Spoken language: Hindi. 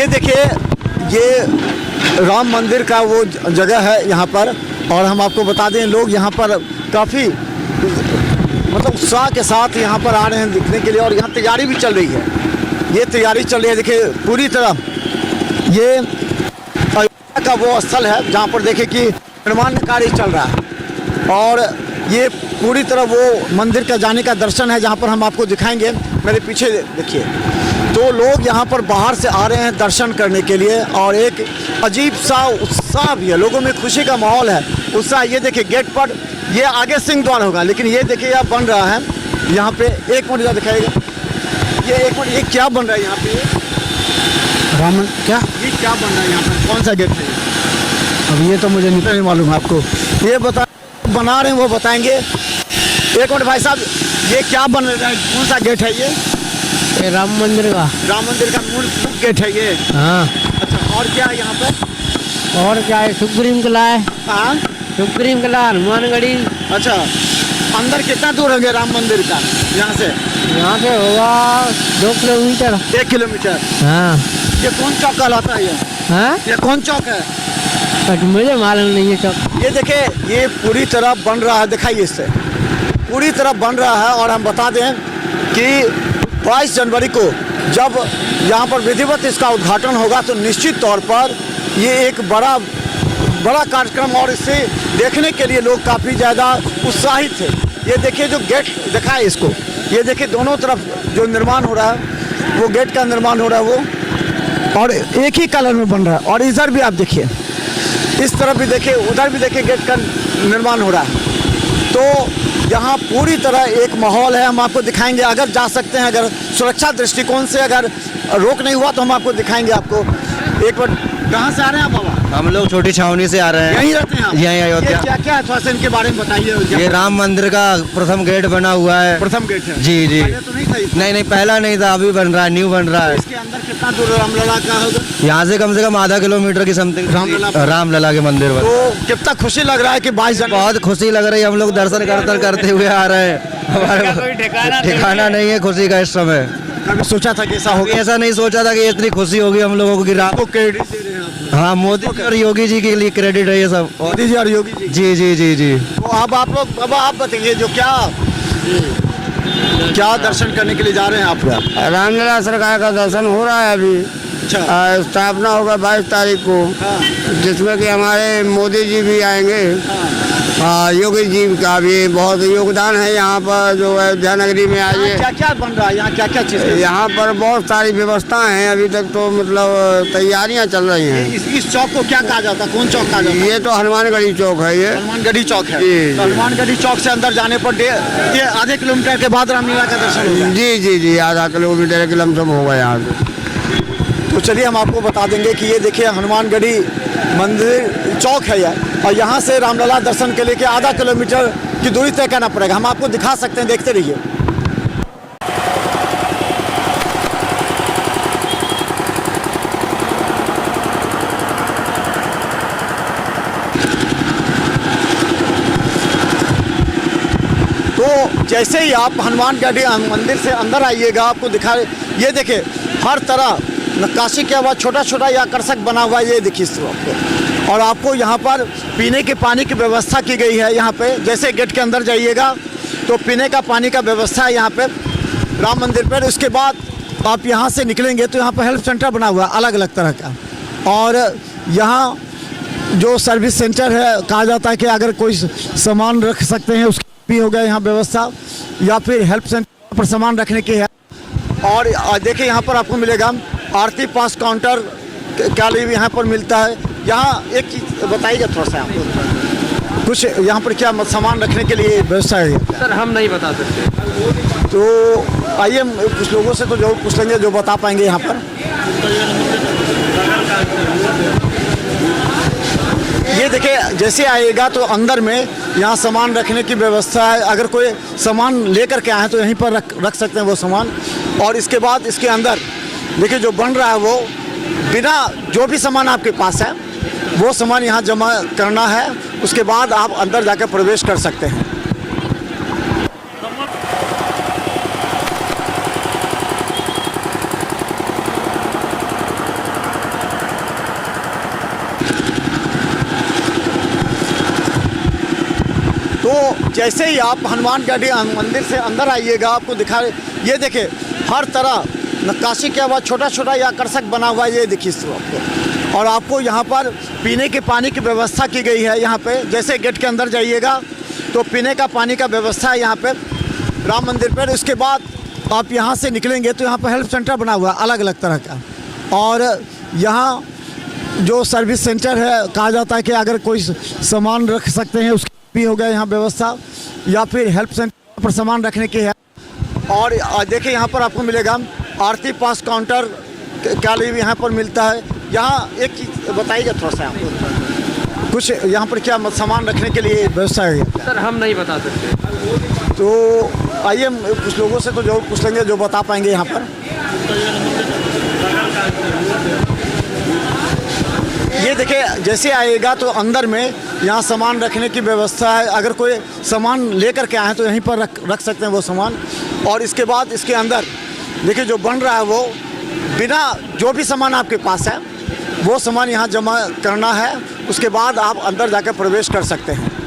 ये देखिए, ये राम मंदिर का वो जगह है यहाँ पर। और हम आपको बता दें, लोग यहाँ पर काफ़ी मतलब उत्साह के साथ यहाँ पर आ रहे हैं दिखने के लिए। और यहाँ तैयारी भी चल रही है, ये तैयारी चल रही है। देखिए पूरी तरह ये अयोध्या का वो स्थल है जहाँ पर देखिए कि निर्माण कार्य चल रहा है। और ये पूरी तरह वो मंदिर का जाने का दर्शन है जहाँ पर हम आपको दिखाएंगे। मेरे पीछे देखिए, तो लोग यहाँ पर बाहर से आ रहे हैं दर्शन करने के लिए। और एक अजीब सा उत्साह भी है, लोगों में खुशी का माहौल है, उत्साह। ये देखिए गेट पर, ये आगे सिंह द्वार होगा, लेकिन ये देखिए यह बन रहा है यहाँ पे। एक मिनट दिखाएगा, ये एक मिनट, ये क्या बन रहा है यहाँ पे? राम क्या ये क्या बन रहा है यहाँ पर? कौन सा गेट है? अब ये तो मुझे नहीं मालूम है आपको। ये बना रहे हैं, वो बताएंगे। एक मिनट भाई साहब, ये क्या बन रहा है? कौन सा गेट है ये? राम मंदिर का। राम मंदिर का मूल गेट है ये? हाँ। अच्छा, और क्या है यहाँ पर? और क्या है? सुप्रीम किला है। हाँ, सुप्रीम किला, हनुमानगढ़ी। अच्छा, अंदर कितना दूर होंगे राम मंदिर का यहाँ से? यहाँ से होगा 2 किलोमीटर। 1 किलोमीटर। हाँ। ये कौन चौक कहलाता है? हाँ, ये कौन चौक है? मुझे मालूम नहीं है चौक। ये देखिए, ये पूरी तरह बन रहा है, दिखाइए इससे, पूरी तरह बन रहा है। और हम बता दें कि 22 जनवरी को जब यहाँ पर विधिवत इसका उद्घाटन होगा तो निश्चित तौर पर ये एक बड़ा कार्यक्रम, और इसे देखने के लिए लोग काफ़ी ज़्यादा उत्साहित थे। ये देखिए जो गेट दिखाए इसको, ये देखिए दोनों तरफ जो निर्माण हो रहा है, वो गेट का निर्माण हो रहा है वो, और एक ही कलर में बन रहा है। और इधर भी आप देखिए, इस तरफ भी देखिए, उधर भी देखिए, गेट का निर्माण हो रहा है। तो यहाँ पूरी तरह एक माहौल है, हम आपको दिखाएंगे। अगर जा सकते हैं, अगर सुरक्षा दृष्टिकोण से अगर रोक नहीं हुआ तो हम आपको दिखाएंगे। आपको एक बार, कहाँ से आ रहे हैं आप बाबा? हम लोग छोटी छावनी से आ रहे हैं। यहीं रहते हैं आप? यहीं अयोध्या। क्या क्या है, थोड़ा सा इनके बारे में बताइए। ये राम मंदिर का प्रथम गेट बना हुआ है। प्रथम गेट है? जी जी। पहले तो नहीं था इसका? नहीं, पहला नहीं था, अभी बन रहा है, न्यू बन रहा है। इसके अंदर कितना दूर रामलला का होगा? यहाँ से कम आधा किलोमीटर की समथिंग रामलला के मंदिर पर। तो कितना खुशी लग रहा है कि 22 जनवरी। बहुत खुशी लग रही है, हम लोग दर्शन करते हुए आ रहे हैं। हमारे ठिकाना नहीं है खुशी का इस समय। कभी सोचा था कि ऐसा होगा? ऐसा नहीं सोचा था कि इतनी खुशी होगी हम लोगों को कि राम। तो क्रेडिट दे रहे हैं आप? हाँ, मोदी जी और योगी जी के लिए क्रेडिट है ये सब। मोदी जी और योगी जी। जी जी जी जी। तो अब आप लोग, अब आप बताइए जो क्या दर्शन करने के लिए जा रहे हैं आप? रामलला सरकार का दर्शन हो रहा है अभी। अच्छा। स्थापना होगा 22 तारीख को, जिसमें कि हमारे मोदी जी भी आएंगे। योगी जी का भी बहुत योगदान है यहाँ पर, जो अयोध्या नगरी में आइए। क्या क्या बन रहा है यहाँ? क्या क्या चीज़? यहाँ पर बहुत सारी व्यवस्थाएं हैं, अभी तक तो मतलब तैयारियां चल रही हैं। इस चौक को क्या कहा जाता है? कौन चौक कहा जाता है? ये तो हनुमानगढ़ी चौक है। ये हनुमानगढ़ी चौक है। जी। हनुमानगढ़ी चौक से अंदर जाने पर ये आधे किलोमीटर के बाद रामलीला का दर्शन होगा। जी जी जी, आधा किलोमीटर के लमसम होगा यहाँ से। तो चलिए हम आपको बता देंगे कि ये देखिए हनुमानगढ़ी मंदिर चौक है यह, और यहाँ से रामलला दर्शन के लिए कि आधा किलोमीटर की दूरी तय करना पड़ेगा। हम आपको दिखा सकते हैं, देखते रहिए। तो जैसे ही आप हनुमानगढ़ी मंदिर से अंदर आइएगा, आपको दिखा, ये देखिए हर तरह नक्काशी किया हुआ छोटा छोटा या आकर्षक बना हुआ, ये देखिए आपको। और आपको यहाँ पर पीने के पानी की व्यवस्था की गई है। यहाँ पे जैसे गेट के अंदर जाइएगा तो पीने का पानी का व्यवस्था है यहाँ पे राम मंदिर पर। उसके बाद आप यहाँ से निकलेंगे तो यहाँ पर हेल्थ सेंटर बना हुआ है अलग अलग तरह का। और यहाँ जो सर्विस सेंटर है, कहा जाता है कि अगर कोई सामान रख सकते हैं उसकी भी होगा यहाँ व्यवस्था, या फिर हेल्प सेंटर पर सामान रखने की है। और देखिए यहाँ पर आपको मिलेगा आरती पास काउंटर क्या लिए भी यहाँ पर मिलता है। यहाँ एक चीज़ बताइएगा थोड़ा सा आपको, कुछ यहाँ पर क्या सामान रखने के लिए व्यवस्था है? सर हम नहीं बता सकते। तो आइए कुछ लोगों से तो जरूर पूछ लेंगे जो बता पाएंगे यहाँ पर। ये देखिए जैसे आएगा तो अंदर में यहाँ सामान रखने की व्यवस्था है। अगर कोई सामान लेकर के आए तो यहीं पर रख सकते हैं वो सामान। और इसके बाद इसके अंदर देखिए जो बन रहा है वो बिना, जो भी सामान आपके पास है वो सामान यहाँ जमा करना है, उसके बाद आप अंदर जाकर प्रवेश कर सकते हैं। जैसे ही आप हनुमानगढ़ी मंदिर से अंदर आइएगा आपको दिखा, ये देखिए हर तरह नक्काशी किया हुआ छोटा छोटा या आकर्षक बना हुआ है, ये देखिए इस आपको। और आपको यहाँ पर पीने के पानी की व्यवस्था की गई है। यहाँ पे जैसे गेट के अंदर जाइएगा तो पीने का पानी का व्यवस्था है यहाँ पे राम मंदिर पर। उसके बाद आप यहाँ से निकलेंगे तो यहाँ पर हेल्प सेंटर बना हुआ है अलग अलग तरह का। और यहाँ जो सर्विस सेंटर है, कहा जाता है कि अगर कोई सामान रख सकते हैं उसकी भी हो गया यहाँ व्यवस्था, या फिर हेल्प सेंटर पर सामान रखने की है। और देखिए यहाँ पर आपको मिलेगा आरती पास काउंटर क्या लिए यहाँ पर मिलता है। यहाँ एक चीज़ बताइएगा थोड़ा सा आपको, कुछ यहाँ पर क्या सामान रखने के लिए व्यवस्था है? सर हम नहीं बता सकते। तो आइए कुछ लोगों से तो जरूर पूछ लेंगे जो बता पाएंगे यहाँ पर। ये देखिए जैसे आएगा तो अंदर में यहाँ सामान रखने की व्यवस्था है। अगर कोई सामान लेकर के आए तो यहीं पर रख सकते हैं वो सामान। और इसके बाद इसके अंदर देखिए जो बन रहा है वो बिना, जो भी सामान आपके पास है वो सामान यहाँ जमा करना है, उसके बाद आप अंदर जाकर प्रवेश कर सकते हैं।